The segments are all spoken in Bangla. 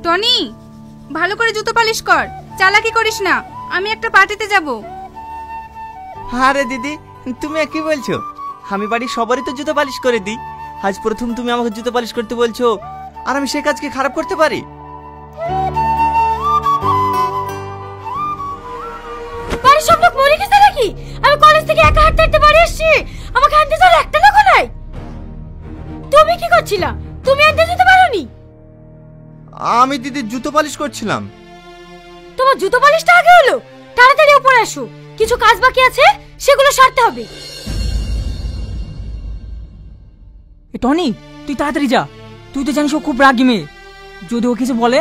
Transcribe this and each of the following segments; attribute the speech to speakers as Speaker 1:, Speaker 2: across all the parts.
Speaker 1: টনি, ভালো করে জুতো পালিশ কর, চালাকি করিস না, আমি একটা পার্টিতে যাব।
Speaker 2: আরে দিদি, তুমি কি বলছো? আমি বাড়ির সবারই তো জুতো পালিশ করে দিই। আজ প্রথম তুমি আমাকে জুতো পালিশ করতে বলছো, আর আমি সেই কাজকে খারাপ করতে পারি?
Speaker 3: বাড়ির সব লোক মরে গেছে নাকি? আমি কলেজ থেকে একা হাঁটতে হাঁটতে বাড়ি আসছি, আমাকে আনতে যাওয়ার একটা লোক নাই। তুমি কি করছিলা? তুমি আনতে যেতে পারোনি?
Speaker 2: আমি দিদি জুতো পালিশ করছিলাম।
Speaker 3: তোমার জুতো পালিশটা আগে হলো, তাড়াতাড়ি উপরে আসো, কিছু কাজ বাকি আছে সেগুলো সারতে হবে।
Speaker 4: টনি, তুই তাড়াতাড়ি যা, তুই তো জানিস ও খুব রাগী মেয়ে। যদি ও কিছু বলে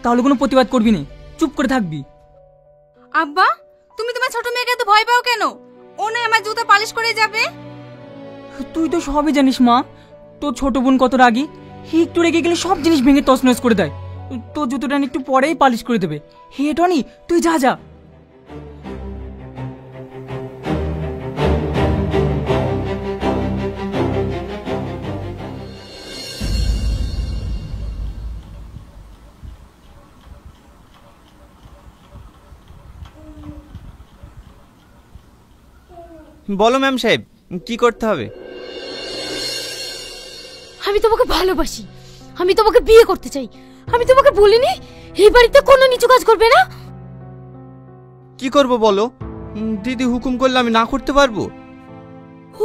Speaker 4: তাহলে কোনো প্রতিবাদ করবি না, চুপ করে থাকবি।
Speaker 1: আব্বা, তুমি তোমার ছোট মেয়েকে এত ভয় পাও কেন? ও নয় আমার জুতো পালিশ করে যাবে।
Speaker 4: তুই তো সবই জানিস মা, তোর ছোট বোন কত রাগী, একটু রেগে গেলে সব জিনিস ভেঙে তছনছ করে দেয়। তোর জুতোটা একটু পরেই পালিশ করে দেবে। হে টনি, তুই যা যা।
Speaker 2: বলো ম্যাম সাহেব, কি করতে হবে?
Speaker 3: আমি তোমাকে ভালোবাসি, আমি তোমাকে বিয়ে করতে চাই। আমি তোমাকে বলিনি এই বাড়িতে কোনো নিচু কাজ করবে না?
Speaker 2: কি করব বলো? দিদি হুকুম করলে আমি না করতে পারবো?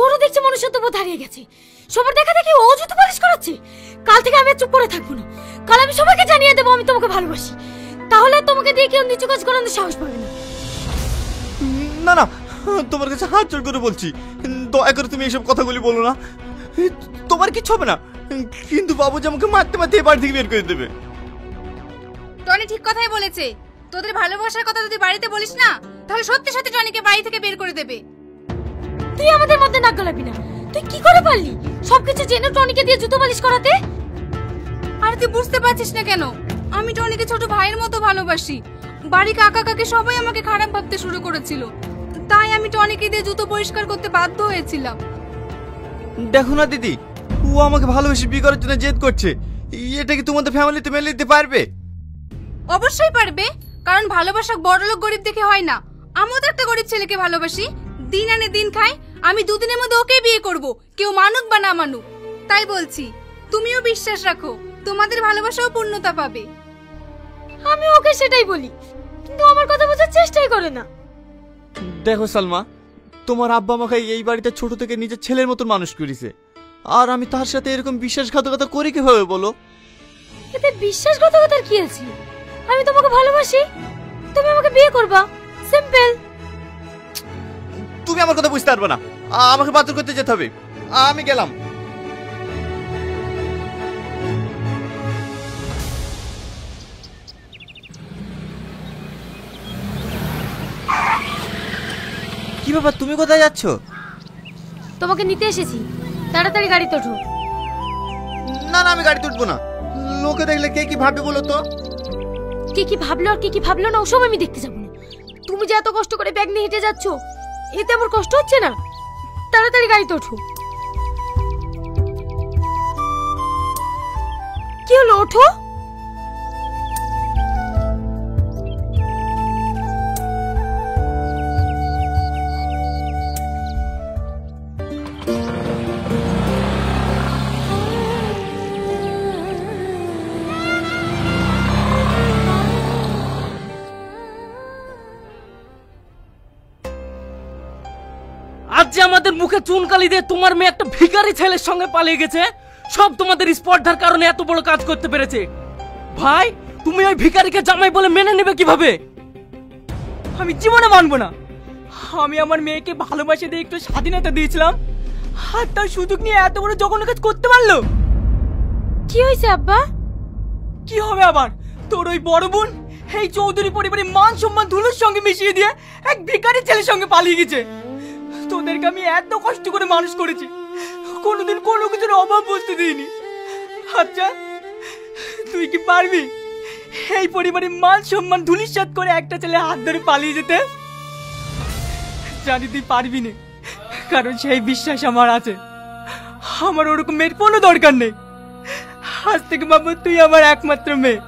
Speaker 3: ওরও দেখছে মনুষ্যত্ববোধ হারিয়ে গেছে, সবার দেখা দেখি ও জুতো পালিশ করাচ্ছে। কাল থেকে আমি আর চুপ করে থাকবো না, কাল আমি সবাইকে জানিয়ে দেবো আমি তোমাকে ভালোবাসি। তাহলে তোমাকে দিয়ে কেউ নিচু কাজ করানোর সাহস পাবে না।
Speaker 2: না না, তোমার কাছে হাত জোড় করে বলছি, দয়া করে তুমি এইসব কথাগুলি বলো না। তোমার কিচ্ছু হবে না, কিন্তু বাবুজি আমাকে মারতে মারতে এ বাড়ি থেকে বের করে দেবে।
Speaker 1: টনি ঠিক কথাই বলেছে, তোদের ভালোবাসার কথা যদি বাড়িতে বলিস না তাহলে সত্যি সত্যি টনিকে বাড়ি থেকে বের করে দেবে।
Speaker 3: তুই আমাদের মধ্যে নাক গলাবি না। তুই কি করে পারলি সবকিছু জেনে টনিকে দিয়ে জুতো পালিশ করাতে?
Speaker 1: আর তুই বুঝতে পারছিস না কেন? আমি টনিকে ছোট ভাইয়ের মতো ভালোবাসি। বাড়ি কাকা কাকি সবাই আমাকে খারাপ ভাবতে শুরু করেছিল, তাই আমি টনিকে দিয়ে জুতো পরিষ্কার করতে বাধ্য হয়েছিলাম।
Speaker 2: দেখো না দিদি, ও আমাকে ভালোবেসে বিয়ে করার জন্য জেদ করছে। এটা কি তোমাদের ফ্যামিলিতে মেনে নিতে পারবে?
Speaker 1: অবশ্যই পারবে, কারণ ভালোবাসা বড়লোক গরিব দেখে হয় না। আমিও তো একটা গরিব ছেলেকে ভালোবাসি, দিন আনে দিন খাই। আমি দুদিনের মধ্যে ওকে বিয়ে করব, কেউ মানুক বা না মানুক। তাই বলছি, তুমিও বিশ্বাস রাখো, তোমাদের ভালোবাসাও পূর্ণতা পাবে।
Speaker 3: আমি ওকে সেটাই বলি, কিন্তু আমার কথা বোঝার চেষ্টাই করে না।
Speaker 2: দেখো সালমা, তোমার আব্বা আমাকে এই বাড়িতে ছোট থেকে নিজের ছেলের মতো মানুষ করেছে, আর আমি তার সাথে এরকম বিশ্বাসঘাতকতা করি কিভাবে বলো?
Speaker 3: এতে বিশ্বাসঘাতকতার কি আছে? আমি তোমাকে ভালোবাসি, তুমি আমাকে বিয়ে করবা, সিম্পল।
Speaker 2: তুমি আমার কথা বুঝতে পারবে না, আমাকে বাতিল করতে যেতে হবে। আমি গেলাম। কি ব্যাপার, তুমি কোথায় যাচ্ছ?
Speaker 3: তোমাকে নিতে এসেছি, তাড়াতাড়ি গাড়িতে ওঠো।
Speaker 2: না না, আমি গাড়িতে উঠবো না। লোকে দেখলে কে কি ভাববে বলো তো?
Speaker 3: কে কি ভাবলো আর কে কি ভাবলো না ওসব আমি দেখতে যাবো না। তুমি যে এত কষ্ট করে ব্যাগ নিয়ে হেঁটে যাচ্ছ, এতে আমার কষ্ট হচ্ছে না? তাড়াতাড়ি গাড়িতে ওঠো। কি হলো, ওঠো।
Speaker 4: আজ যে আমাদের মুখে চুনকালি দিয়ে তোমার মেয়ে একটা ভিখারি ছেলের সঙ্গে পালিয়ে গেছে, সব তোমাদের স্পর্ধার কারণে এত বড় কাজ করতে পেরেছে। ভাই, তুমি ওই ভিখারিকে জামাই বলে মেনে নেবে কিভাবে? আমি জীবনে মানবো না। আমি আমার মেয়েকে ভালোবাসে দিয়ে একটু স্বাধীনতা দিয়েছিলাম, আর তার সুযোগ নিয়ে এত বড় জঘন্য কাজ করতে পারলো।
Speaker 3: কি হয়েছে আব্বা?
Speaker 4: কি হবে আবার? তোর ওই বড় বোন এই চৌধুরী পরিবারের মান সম্মান ধুলোর সঙ্গে মিশিয়ে দিয়ে এক ভিখারি ছেলের সঙ্গে পালিয়ে গেছে। তোদেরকে আমি এত কষ্ট করে মানুষ করেছি, কোনোদিন কোনো কিছুর অভাব বুঝতে দিইনি। আচ্ছা, তুই কি পারবি এই পরিবারের মান সম্মান ধুলিস্যাৎ করে একটা ছেলে হাত ধরে পালিয়ে যেতে? জানি তুই পারবি না, কারণ সেই বিশ্বাস আমার আছে। আমার ওরকম মেয়ের কোনো দরকার নেই। আজ থেকে বাবু তুই আমার একমাত্র মেয়ে,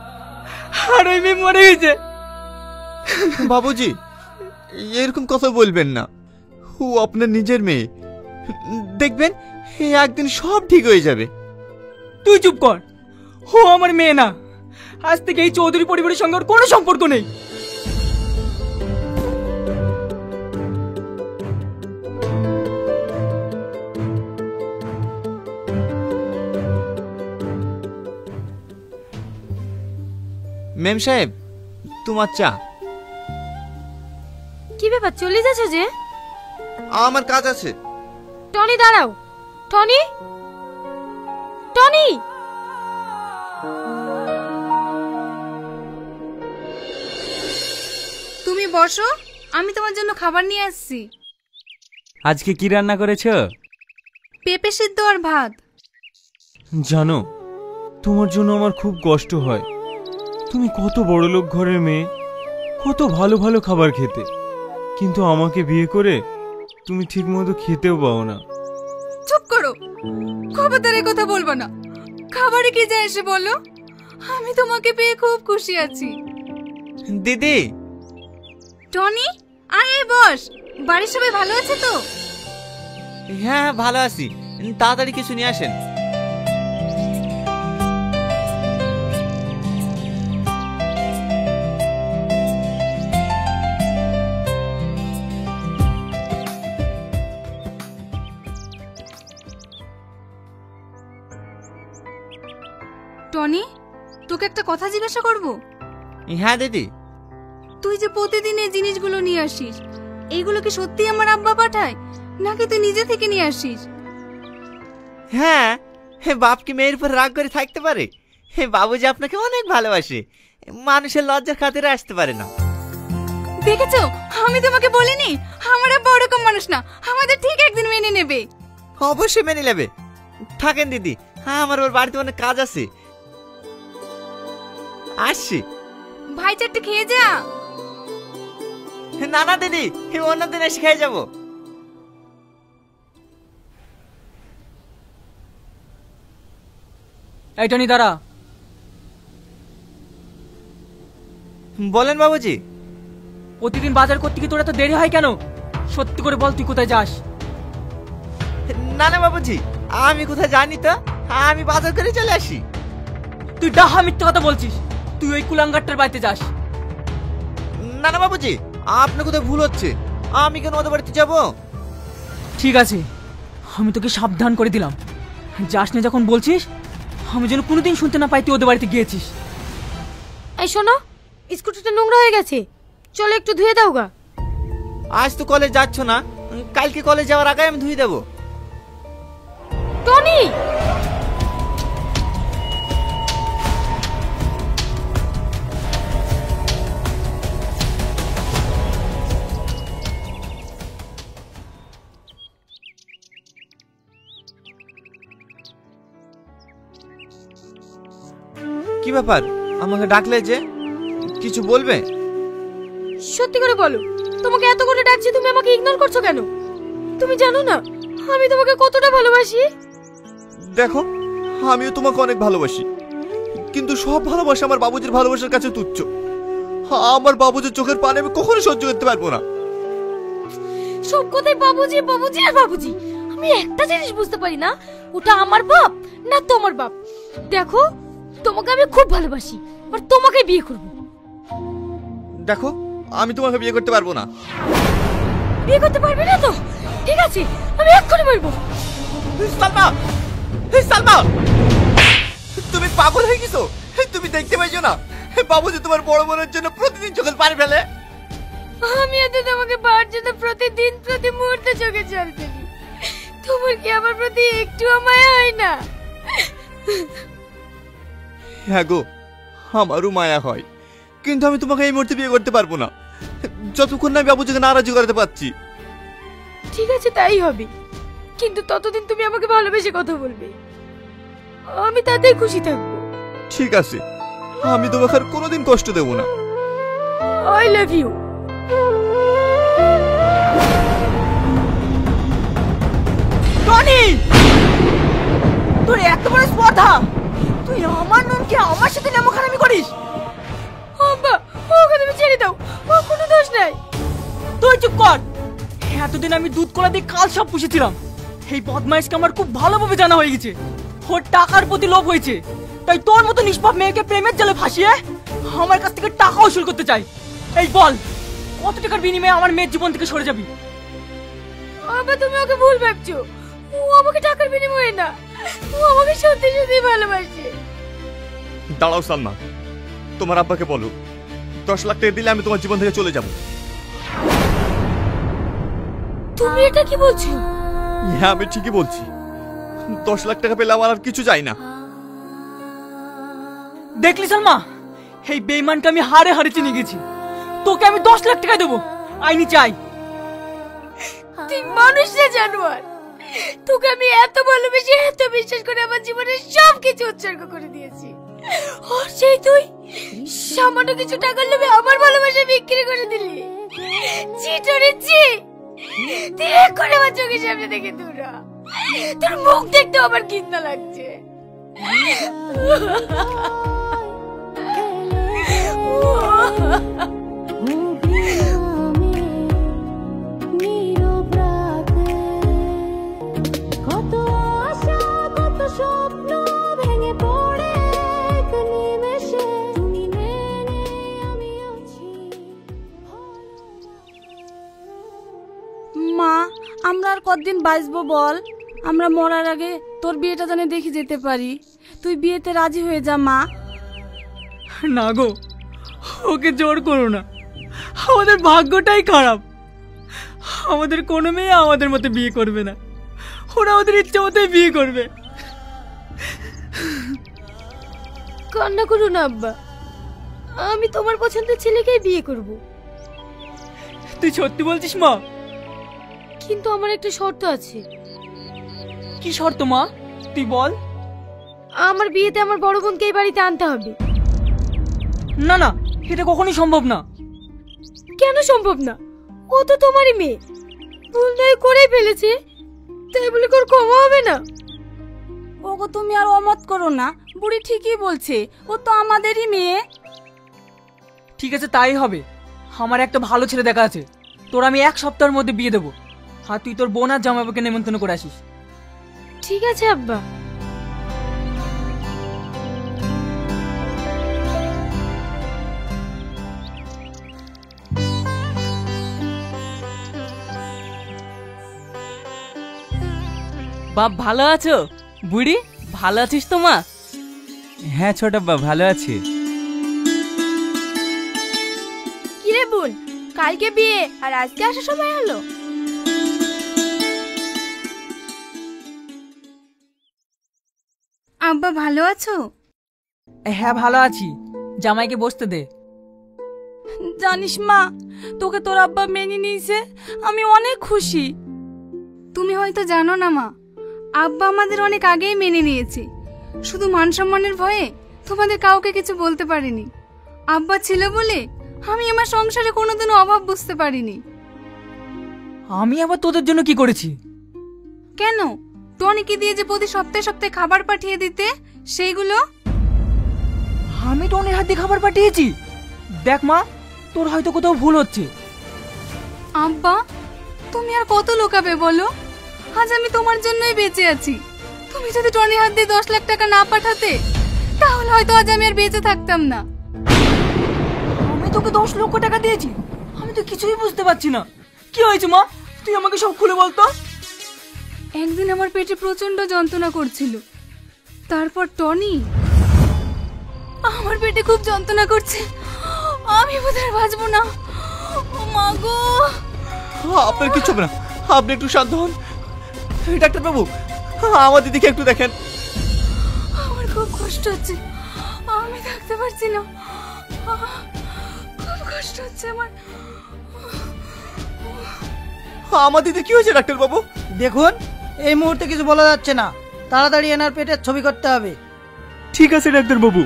Speaker 4: আর ওই মেয়ে মরে গেছে।
Speaker 2: বাবুজি এরকম কথা বলবেন না, ও আপনার নিজের মেয়ে। দেখবেন একদিন সব ঠিক হয়ে যাবে।
Speaker 4: তুই চুপ কর, ও আমার মেয়ে না। আজ থেকে এই চৌধুরী পরিবারের সঙ্গে ওর কোনো সম্পর্ক নেই।
Speaker 2: মেম সাহেব, তোমার চা।
Speaker 3: কি ব্যাপার, চলে যাচ্ছ যে?
Speaker 2: আমার কাজ আছে।
Speaker 3: টনি দাঁড়াও। Tony, Tony.
Speaker 1: তুমি বসো, আমি তোমার জন্য খাবার নিয়ে আসছি।
Speaker 5: আজকে কি রান্না করেছো?
Speaker 1: পেঁপে সিদ্ধ আর ভাত।
Speaker 5: জানো, তোমার জন্য আমার খুব কষ্ট হয়। তুমি কত বড়লোক ঘরের মেয়ে, কত ভালো ভালো খাবার খেতে, কিন্তু আমাকে বিয়ে করে তুমি ঠিকমতো খেতেও পাও না।
Speaker 1: চুপ করো, খবরদারের কথা বলবো না। খাবারে কি যায় এসে বলো, আমি তোমাকে পেয়ে খুব খুশি আছি।
Speaker 2: দিদি।
Speaker 1: টনি আয় বস। বাড়ির সবাই ভালো আছে তো?
Speaker 2: হ্যাঁ ভালো আছি, তাড়াতাড়ি কিছু নিয়ে আসেন।
Speaker 1: টনি, তোকে একটা কথা জিজ্ঞাসা করব।
Speaker 2: হ্যাঁ দিদি।
Speaker 1: তুই যে প্রতিদিন এই জিনিসগুলো নিয়ে আসিস, এইগুলো কি সত্যি আমার আব্বা পাঠায় নাকি তুই নিজে থেকে নিয়ে আসিস?
Speaker 2: হ্যাঁ, বাপ কি মেয়ের উপর রাগ করে থাকতে পারে? বাবুজি আপনাকে অনেক ভালোবাসে, মানুষের লজ্জার খাতিরে আসতে পারে না।
Speaker 1: দেখেছো, আমি তোমাকে বলিনি আমার আব্বা ওরকম মানুষ না, আমাদের ঠিক একদিন মেনে নেবে।
Speaker 2: অবশ্যই মেনে নেবে। থাকেন দিদি, আমার ওর বাড়িতে অনেক কাজ আছে, আসছি।
Speaker 1: ভাই চারটে খেয়ে যা।
Speaker 2: না না দিদি, অন্যদিন এসে খেয়ে যাবো।
Speaker 4: এই টনি দাঁড়া।
Speaker 2: বলেন বাবুজি।
Speaker 4: প্রতিদিন বাজার করতে গিয়ে তোর এত দেরি হয় কেন? সত্যি করে বল, তুই কোথায় যাস?
Speaker 2: না না বাবুজি, আমি কোথায় জানি তো, আমি বাজার করে চলে আসি।
Speaker 4: তুই ডাহা মিথ্যা কথা বলছিস। তুই ওই কুলাঙ্গারটার বাড়িতে যাস।
Speaker 2: না না বাবুজি, আপনার কোথায় ভুল হচ্ছে, আমি কেন ওদের বাড়িতে যাব?
Speaker 4: ঠিক আছে, আমি তোকে সাবধান করে দিলাম, যাস না যখন বলছিস। আমি যেন কোনোদিন শুনতে না পাই তুই ওদের বাড়িতে গিয়েছিস।
Speaker 3: এই শোনো, স্কুটিটা নোংরা হয়ে গেছে, চলো একটু ধুয়ে দাও গা।
Speaker 2: আজ তো কলেজ যাচ্ছ না, কালকে কলেজ যাওয়ার আগে আমি ধুয়ে দেবো।
Speaker 3: টনি,
Speaker 2: কি ব্যাপার, আমাকে ডাকলে যে? কিছু বলবে?
Speaker 3: সত্যি করে বলো, তোমাকে এত করে ডাকছি, তুমি আমাকে ইগনোর করছো কেন? তুমি জানো না আমি তোমাকে কতটা ভালোবাসি?
Speaker 2: দেখো, আমিও তোমাকে অনেক ভালোবাসি, কিন্তু সব ভালোবাসা আমার বাবুজির ভালোবাসার কাছে তুচ্ছ। আমার বাবুজির চোখের পানি আমি কখনো সহ্য করতে পারবো না।
Speaker 3: সব কথাই বাবুজি বাবুজি আর বাবুজি। আমি একটা জিনিস বুঝতে পারি না, ওটা আমার বাপ না তোমার বাপ। দেখো, তোমাকে আমি খুব ভালোবাসি, আর তোমাকে বিয়ে করব।
Speaker 2: দেখো, আমি তোমাকে বিয়ে করতে পারবো না।
Speaker 3: বিয়ে করতে পারবে না তো? ঠিক আছে, আমি এক্ষুনি বলবো।
Speaker 2: সালমা, সালমা, তুমি পাগল হয়ে গেছো? তুমি দেখতে পাইছো না বাবুজি তোমার বড় বোনের জন্য প্রতিদিন চোখের পানি ফেলে?
Speaker 3: আমি এত তোমাকে পাওয়ার জন্য প্রতিদিন প্রতি মুহূর্তে চোখে জল ফেলি, তোমার কি আমার প্রতি একটু মায়া হয় না?
Speaker 2: হ্যাঁ গো, আমারও মায়া হয়, কিন্তু আমি তোমাকে এই মুহূর্তে বিয়ে করতে পারবো না, যতক্ষণ না আমি বাবুজিকে নারাজি করাতে পারছি।
Speaker 3: ঠিক আছে, তাই হবে, কিন্তু ততদিন তুমি আমাকে ভালোবেসে কথা বলবে, আমি তাতেই খুশি থাকবো।
Speaker 2: ঠিক আছে, আমি তোমাকে আর কোনোদিন কষ্ট দেবো না।
Speaker 3: I love you.
Speaker 4: টনি, তোর এত বড় স্পর্ধা, তুই আমার নুনকে আমার সাথে নেমখানামি করিস? আমি দুধ কলা দিয়ে কাল সব পুষেছিলাম। এই বদমাইশকে আমার খুব ভালোভাবে জানা হয়ে গেছে। ওর টাকার প্রতি লোভ হয়েছে, তাই তোর মতো নিষ্পাপ মেয়েকে প্রেমের জালে ফাঁসিয়ে আমার কাছ থেকে টাকা উসুল করতে চাই। এই বল, কত টাকার বিনিময়ে আমার মেয়ের জীবন থেকে সরে যাবি?
Speaker 3: আব্বা তুমি ওকে ভুল ভাবছো। ও আমাকে টাকার বিনিময়ে না, ও আমাকে সত্যি সত্যি ভালোবাসে।
Speaker 2: দাঁড়াও সালমা, তোমার আব্বাকে বলো 10 লাখ টাকা দিলে আমি তোমার জীবন থেকে চলে যাব।
Speaker 3: তুমি এটা কি বলছো?
Speaker 2: হ্যাঁ আমি ঠিকই বলছি, 10 লাখ টাকা পেলে আমার আর কিছু চাই না।
Speaker 4: দেখলি সালমা, এই বেঈমানকে আমি হারে হারে চিনে গেছি। তোকে আমি 10 লাখ টাকা দেবো, আইনি চাই।
Speaker 3: তুই মানুষ না জানোয়ার। তোকে আমি এত ভালোবেসে এত বিশ্বাস করে আমার জীবনের সব কিছু উৎসর্গ করে দিয়েছি, আর সেই তুই সামান্য কিছু টাকার লোভে আমার ভালোবাসা বিক্রি করে দিলি। চিটরে চি, তুই করে আমার চোখের সামনে দেখে দূরা। তোর মুখ দেখতে আমার ঘৃণা লাগছে।
Speaker 1: মা, আমরা আর কতদিন বাঁচবো বল? আমরা মরার আগে তোর বিয়েটা জানে দেখে যেতে পারি। তুই বিয়েতে রাজি হয়ে যা মা।
Speaker 4: না গো, ওকে জোর করো না। আমাদের ভাগ্যটাই খারাপ। আমাদের কোনো মেয়ে আমাদের মতো বিয়ে করবে না, ওরা ওদের ইচ্ছে মতোই বিয়ে করবে।
Speaker 3: কান্না করো না আব্বা, আমি তোমার পছন্দের ছেলেকেই বিয়ে করব।
Speaker 4: তুই সত্যি বলছিস মা?
Speaker 3: কিন্তু আমার একটা শর্ত আছে।
Speaker 4: কি শর্ত মা, তুই বল।
Speaker 3: আমার বিয়েতে আমার বড় বোনকে এই বাড়িতে আনতে হবে।
Speaker 4: না না, এটা কখনোই সম্ভব না।
Speaker 3: কেন সম্ভব না? ও তো তোমারই মেয়ে, ভুল নয় করেই ফেলেছে, তাই বলে ওর ক্ষমা হবে না?
Speaker 1: ওগো তুমি আর অমত করো না, বুড়ি ঠিকই বলছে, ও তো আমাদেরই মেয়ে।
Speaker 4: ঠিক আছে, তাই হবে। আমার একটা ভালো ছেলে দেখা আছে, তোর আমি 1 সপ্তাহের মধ্যে বিয়ে দেবো। আর তুই তোর বোন আর জামাইবাবুকে নেমন্তন্ন করে আসিস।
Speaker 3: ঠিক আছে আব্বা।
Speaker 4: বাপ ভালো আছো? বুড়ি ভালো আছিস তো মা?
Speaker 5: হ্যাঁ ছোট আব্বা, ভালো আছি।
Speaker 1: কিরে বোন, কালকে বিয়ে আর আজকে আসার সময় হলো? আব্বা ভালো আছো?
Speaker 4: হ্যাঁ ভালো আছি। জামাইকে বসতে দে।
Speaker 1: জানিস মা, তোকে তোর আব্বা মেনে নিয়েছে, আমি অনেক খুশি। তুমি হয়তো জানো না মা, আব্বা আমাদের অনেক আগেই মেনে নিয়েছে। শুধু মান সম্মানের ভয়ে তোমাদের কাউকে কিছু বলতে পারিনি। আব্বা ছিল বলে আমি আমার সংসারে কোনোদিনও অভাব বুঝতে পারিনি।
Speaker 4: আমি আবার তোদের জন্য কি করেছি?
Speaker 1: কেন, টনিকে দিয়ে যে প্রতি সপ্তাহে সপ্তাহে খাবার পাঠিয়ে দিতে, সেইগুলো?
Speaker 4: আমি টনির হাতে খাবার পাঠিয়েছি? দেখ মা, তোর হয়তো কোথাও ভুল হচ্ছে।
Speaker 1: আব্বা তুমি আর কত লোকাবে বলো? আজ আমি তোমার জন্যই বেঁচে আছি। তুমি যদি টনির হাত দিয়ে 10 লাখ টাকা না পাঠাতে, তাহলে হয়তো আজ আমি আর বেঁচে থাকতাম না।
Speaker 4: আমি তোকে 10 লক্ষ টাকা দিয়েছি? আমি তো কিছুই বুঝতে পারছি না। কি হয়েছে মা, তুই আমাকে সব খুলে বলতো।
Speaker 1: একদিন আমার পেটে প্রচন্ড যন্ত্রণা করছিল, তারপর টনি। আমার পেটে খুব যন্ত্রণা করছে, আমি বোধহয় বাঁচবো না। ও মা গো!
Speaker 2: আপনার কিচ্ছু হবে না, আপনি একটু শান্ত হন। ডাক্তার বাবু, আমার দিদিকে একটু দেখেন।
Speaker 1: আমার খুব কষ্ট হচ্ছে, আমি থাকতে পারছি না, খুব কষ্ট হচ্ছে আমার।
Speaker 2: আমার দিদি কি হয়েছে ডাক্তার বাবু?
Speaker 6: দেখুন, এই মুহূর্তে কিছু বলা যাচ্ছে না, তাড়াতাড়ি এনার পেটের ছবি করতে হবে।
Speaker 5: ঠিক আছে ডাক্তার বাবু।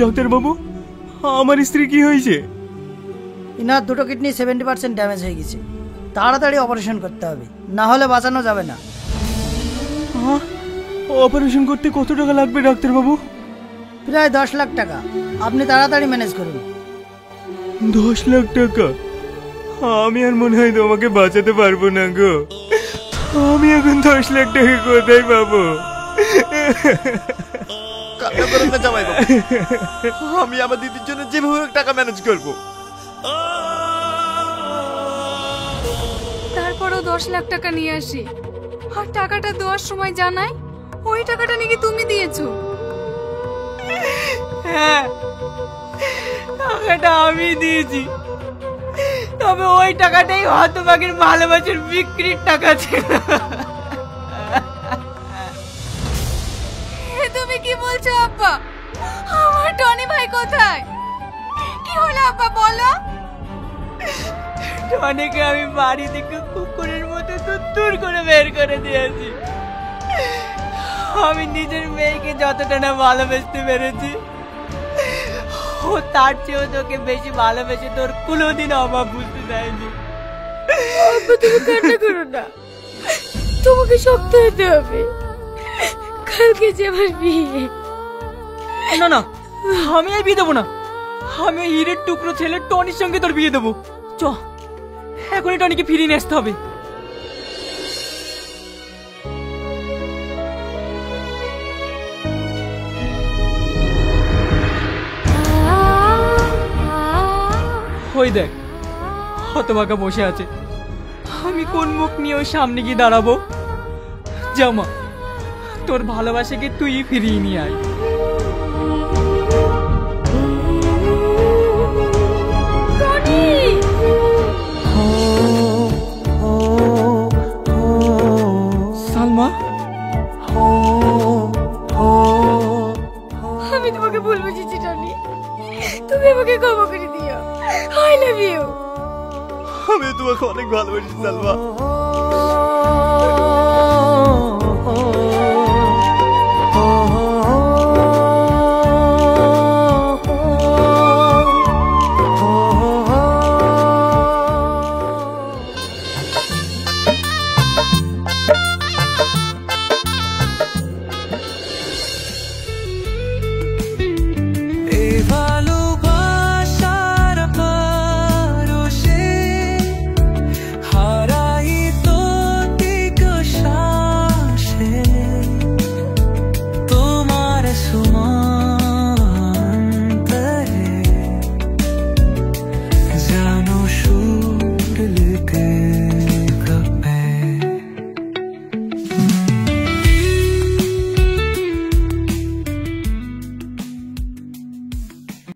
Speaker 5: ডাক্তার বাবু, আমার স্ত্রী কি হয়েছে?
Speaker 6: ইনার দুটো কিডনি 70% ড্যামেজ হয়ে গেছে, তাড়াতাড়ি অপারেশন করতে হবে, না হলে বাঁচানো যাবে না।
Speaker 5: অপারেশন করতে কত টাকা লাগবে ডাক্তারবাবু?
Speaker 6: প্রায় 10 লাখ টাকা। আপনি তাড়াতাড়ি ম্যানেজ করুন।
Speaker 5: 10 লাখ টাকা? আমি আর মনে হয় তোমাকে বাঁচাতে পারবো না গো। আমি এখন 10 লাখ টাকা কোথায় পাবো?
Speaker 2: কান্না করেন না জামাই বাবু, আমি আমার দিদির জন্য যেভাবে হোক টাকা ম্যানেজ করবো।
Speaker 1: তারপরও 10 লাখ টাকা নিয়ে আসি, আর টাকাটা দেওয়ার সময় জানাই ওই টাকাটা নাকি তুমি দিয়েছো।
Speaker 4: হ্যাঁ, টাকাটা আমি দিয়েছি, তবে ওই টাকাটাই হতভাগের ভালোবাসার বিক্রির টাকা ছিল।
Speaker 1: এ তুমি কি বলছো আব্বা? আমার টনি ভাই কোথায়? কি হলো আব্বা বলো?
Speaker 4: টনিকে আমি বাড়ি থেকে কুকুরের মতো তুত্তুর করে বের করে দিয়েছি। আমি নিজের মেয়েকে যতটা না ভালোবাসতে পেরেছি, ও তার চেয়েও তোকে বেশি ভালোবেসে তোর কোনোদিন অভাব বুঝতে দেয়নি।
Speaker 3: আব্বা তুমি কান্না করো না, তোমাকে শক্ত হতে হবে। কালকে যে আমার বিয়ে।
Speaker 4: না না, আমি এই বিয়ে দেবো না। আমি ওই হীরের টুকরো ছেলে টনির সঙ্গে তোর বিয়ে দেবো। চ, এখনই টনিকে ফিরিয়ে নিয়ে আসতে হবে। ওই দেখ, হতভাগা বসে আছে। আমি কোন মুখ নিয়ে ওর সামনে গিয়ে দাঁড়াবো? জামা, তোর ভালোবাসাকে তুই ফিরিয়ে নিয়ে আয়। সালমা,
Speaker 3: আমি তোমাকে ভুল বুঝেছি টনি, তুমি আমাকে ক্ষমা করে দিও। I love you.
Speaker 2: আমি তোমাকে অনেক ভালোবাসি সালমা।